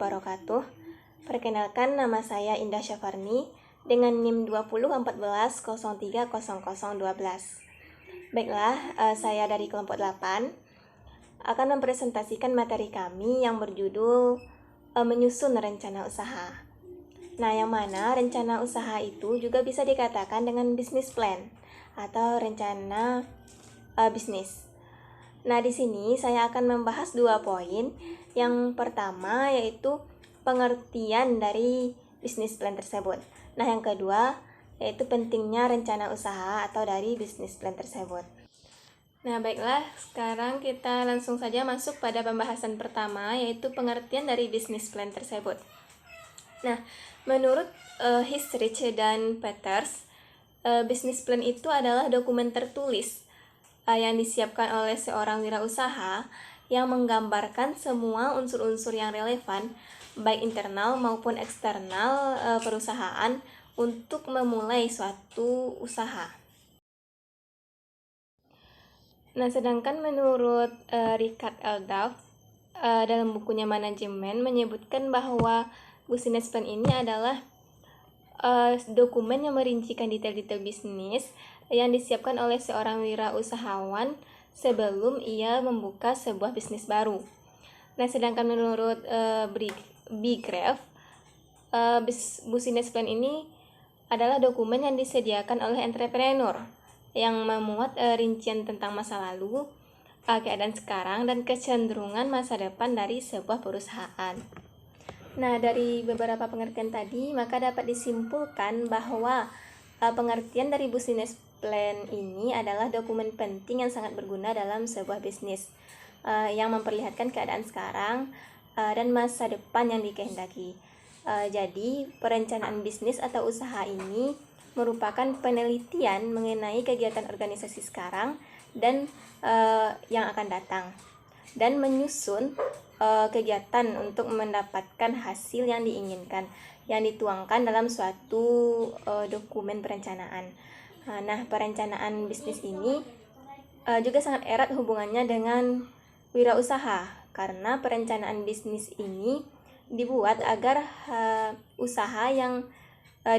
wabarakatuh. Perkenalkan, nama saya Indah Syafarni dengan NIM 2014030012. Baiklah, saya dari kelompok 8 akan mempresentasikan materi kami yang berjudul menyusun rencana usaha. Nah, yang mana rencana usaha itu juga bisa dikatakan dengan business plan atau rencana bisnis. Nah, di sini saya akan membahas 2 poin. Yang pertama yaitu pengertian dari bisnis plan tersebut. Nah, yang kedua yaitu pentingnya rencana usaha atau dari bisnis plan tersebut. Nah, baiklah, sekarang kita langsung saja masuk pada pembahasan pertama yaitu pengertian dari bisnis plan tersebut. Nah, menurut Hisrich dan Peters, bisnis plan itu adalah dokumen tertulis yang disiapkan oleh seorang wirausaha yang menggambarkan semua unsur-unsur yang relevan baik internal maupun eksternal perusahaan untuk memulai suatu usaha. Nah, sedangkan menurut Richard L. Duff dalam bukunya Manajemen menyebutkan bahwa business plan ini adalah dokumen yang merincikan detail-detail bisnis yang disiapkan oleh seorang wirausahawan sebelum ia membuka sebuah bisnis baru. Nah, sedangkan menurut Bigrave, business plan ini adalah dokumen yang disediakan oleh entrepreneur yang memuat rincian tentang masa lalu, keadaan sekarang, dan kecenderungan masa depan dari sebuah perusahaan. Nah, dari beberapa pengertian tadi, maka dapat disimpulkan bahwa pengertian dari business plan ini adalah dokumen penting yang sangat berguna dalam sebuah bisnis yang memperlihatkan keadaan sekarang dan masa depan yang dikehendaki. Jadi, perencanaan bisnis atau usaha ini merupakan penelitian mengenai kegiatan organisasi sekarang dan yang akan datang, dan menyusun kegiatan untuk mendapatkan hasil yang diinginkan yang dituangkan dalam suatu dokumen perencanaan. Nah, perencanaan bisnis ini juga sangat erat hubungannya dengan wirausaha karena perencanaan bisnis ini dibuat agar usaha yang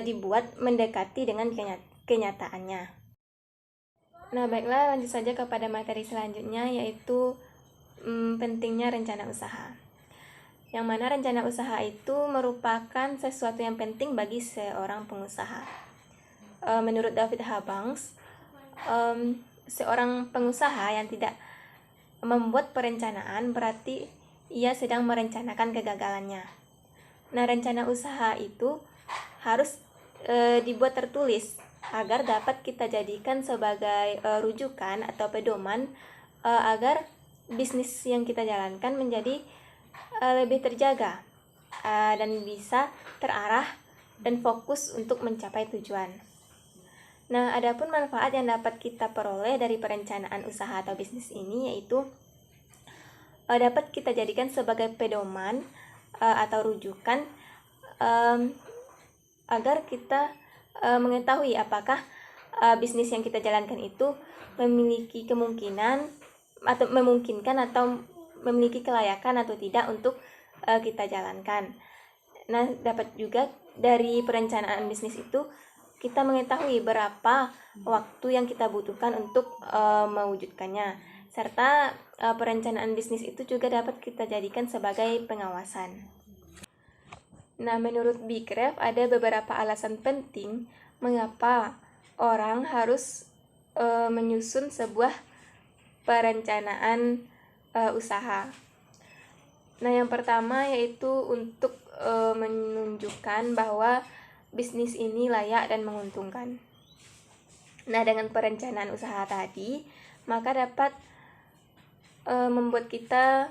dibuat mendekati dengan kenyataannya. Nah, baiklah, lanjut saja kepada materi selanjutnya yaitu pentingnya rencana usaha. Yang mana rencana usaha itu merupakan sesuatu yang penting bagi seorang pengusaha. Menurut David Habanks, seorang pengusaha yang tidak membuat perencanaan berarti ia sedang merencanakan kegagalannya. Nah, rencana usaha itu harus dibuat tertulis agar dapat kita jadikan sebagai rujukan atau pedoman agar bisnis yang kita jalankan menjadi lebih terjaga dan bisa terarah dan fokus untuk mencapai tujuan. Nah, adapun manfaat yang dapat kita peroleh dari perencanaan usaha atau bisnis ini yaitu dapat kita jadikan sebagai pedoman atau rujukan agar kita mengetahui apakah bisnis yang kita jalankan itu memiliki kemungkinan atau memungkinkan atau memiliki kelayakan atau tidak untuk kita jalankan. Nah, dapat juga dari perencanaan bisnis itu kita mengetahui berapa waktu yang kita butuhkan untuk mewujudkannya, serta perencanaan bisnis itu juga dapat kita jadikan sebagai pengawasan. Nah, menurut Bigrave ada beberapa alasan penting mengapa orang harus menyusun sebuah perencanaan usaha. Nah, yang pertama yaitu untuk menunjukkan bahwa bisnis ini layak dan menguntungkan. Nah, dengan perencanaan usaha tadi, maka dapat membuat kita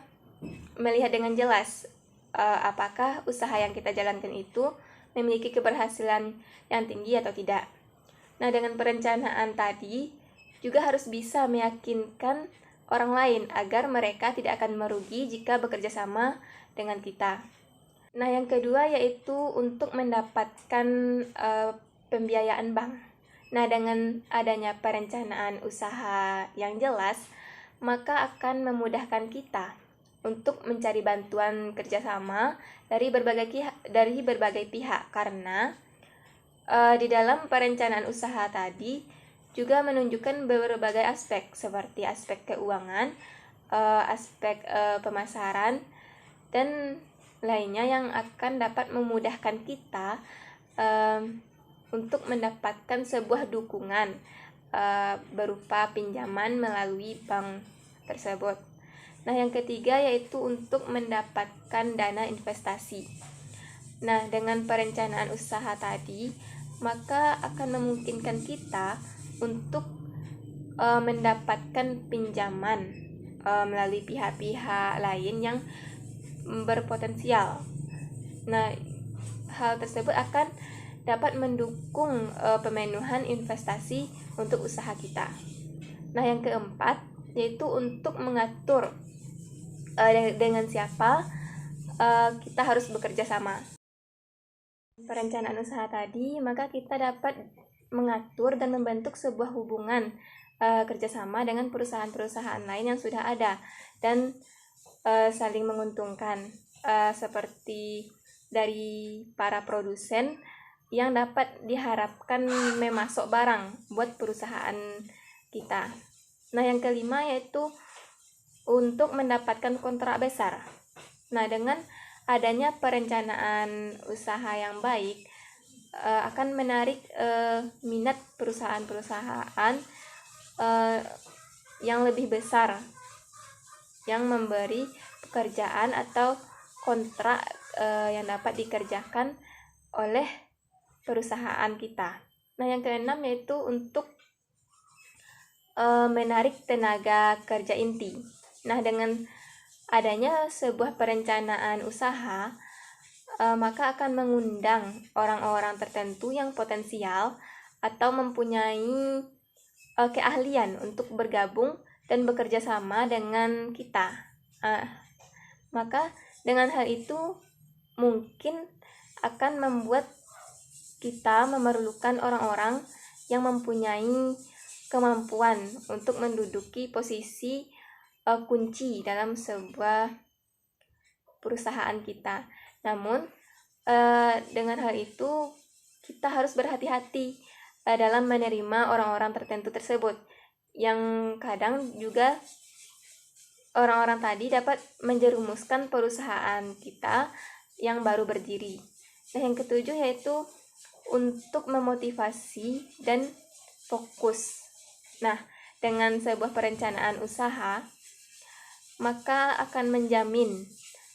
melihat dengan jelas apakah usaha yang kita jalankan itu memiliki keberhasilan yang tinggi atau tidak. Nah, dengan perencanaan tadi juga harus bisa meyakinkan orang lain agar mereka tidak akan merugi jika bekerja sama dengan kita. Nah, yang kedua yaitu untuk mendapatkan pembiayaan bank. Nah, dengan adanya perencanaan usaha yang jelas, maka akan memudahkan kita untuk mencari bantuan kerjasama dari berbagai pihak, karena di dalam perencanaan usaha tadi juga menunjukkan berbagai aspek seperti aspek keuangan, aspek pemasaran, dan lainnya yang akan dapat memudahkan kita untuk mendapatkan sebuah dukungan berupa pinjaman melalui bank tersebut. Nah, yang ketiga yaitu untuk mendapatkan dana investasi. Nah, dengan perencanaan usaha tadi, maka akan memungkinkan kita untuk mendapatkan pinjaman melalui pihak-pihak lain yang berpotensial. Nah, hal tersebut akan dapat mendukung pemenuhan investasi untuk usaha kita. Nah, yang keempat yaitu untuk mengatur dengan siapa kita harus bekerja sama. Perencanaan usaha tadi, maka kita dapat mengatur dan membentuk sebuah hubungan kerjasama dengan perusahaan-perusahaan lain yang sudah ada dan saling menguntungkan, seperti dari para produsen yang dapat diharapkan memasok barang buat perusahaan kita. Nah, yang kelima yaitu untuk mendapatkan kontrak besar. Nah, dengan adanya perencanaan usaha yang baik akan menarik minat perusahaan-perusahaan yang lebih besar yang memberi pekerjaan atau kontrak yang dapat dikerjakan oleh perusahaan kita. Nah, yang keenam yaitu untuk menarik tenaga kerja inti. Nah, dengan adanya sebuah perencanaan usaha, maka akan mengundang orang-orang tertentu yang potensial atau mempunyai keahlian untuk bergabung dan bekerja sama dengan kita. Maka dengan hal itu mungkin akan membuat kita memerlukan orang-orang yang mempunyai kemampuan untuk menduduki posisi kunci dalam sebuah perusahaan kita. Namun dengan hal itu kita harus berhati-hati dalam menerima orang-orang tertentu tersebut, yang kadang juga orang-orang tadi dapat menjerumuskan perusahaan kita yang baru berdiri. Nah, yang ketujuh yaitu untuk memotivasi dan fokus. Nah, dengan sebuah perencanaan usaha, maka akan menjamin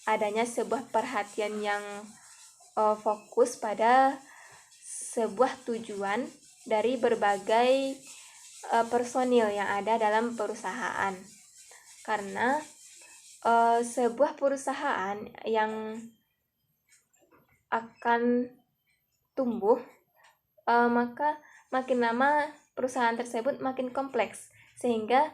adanya sebuah perhatian yang fokus pada sebuah tujuan dari berbagai personil yang ada dalam perusahaan. Karena sebuah perusahaan yang akan tumbuh, maka makin lama perusahaan tersebut makin kompleks, sehingga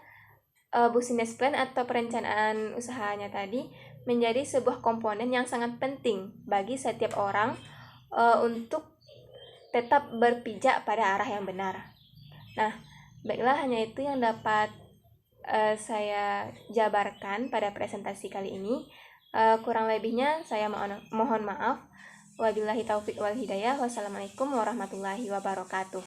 business plan atau perencanaan usahanya tadi menjadi sebuah komponen yang sangat penting bagi setiap orang untuk tetap berpijak pada arah yang benar. Nah, baiklah, hanya itu yang dapat saya jabarkan pada presentasi kali ini. Kurang lebihnya saya mohon maaf. Wabillahi taufiq wal hidayah. Wassalamualaikum warahmatullahi wabarakatuh.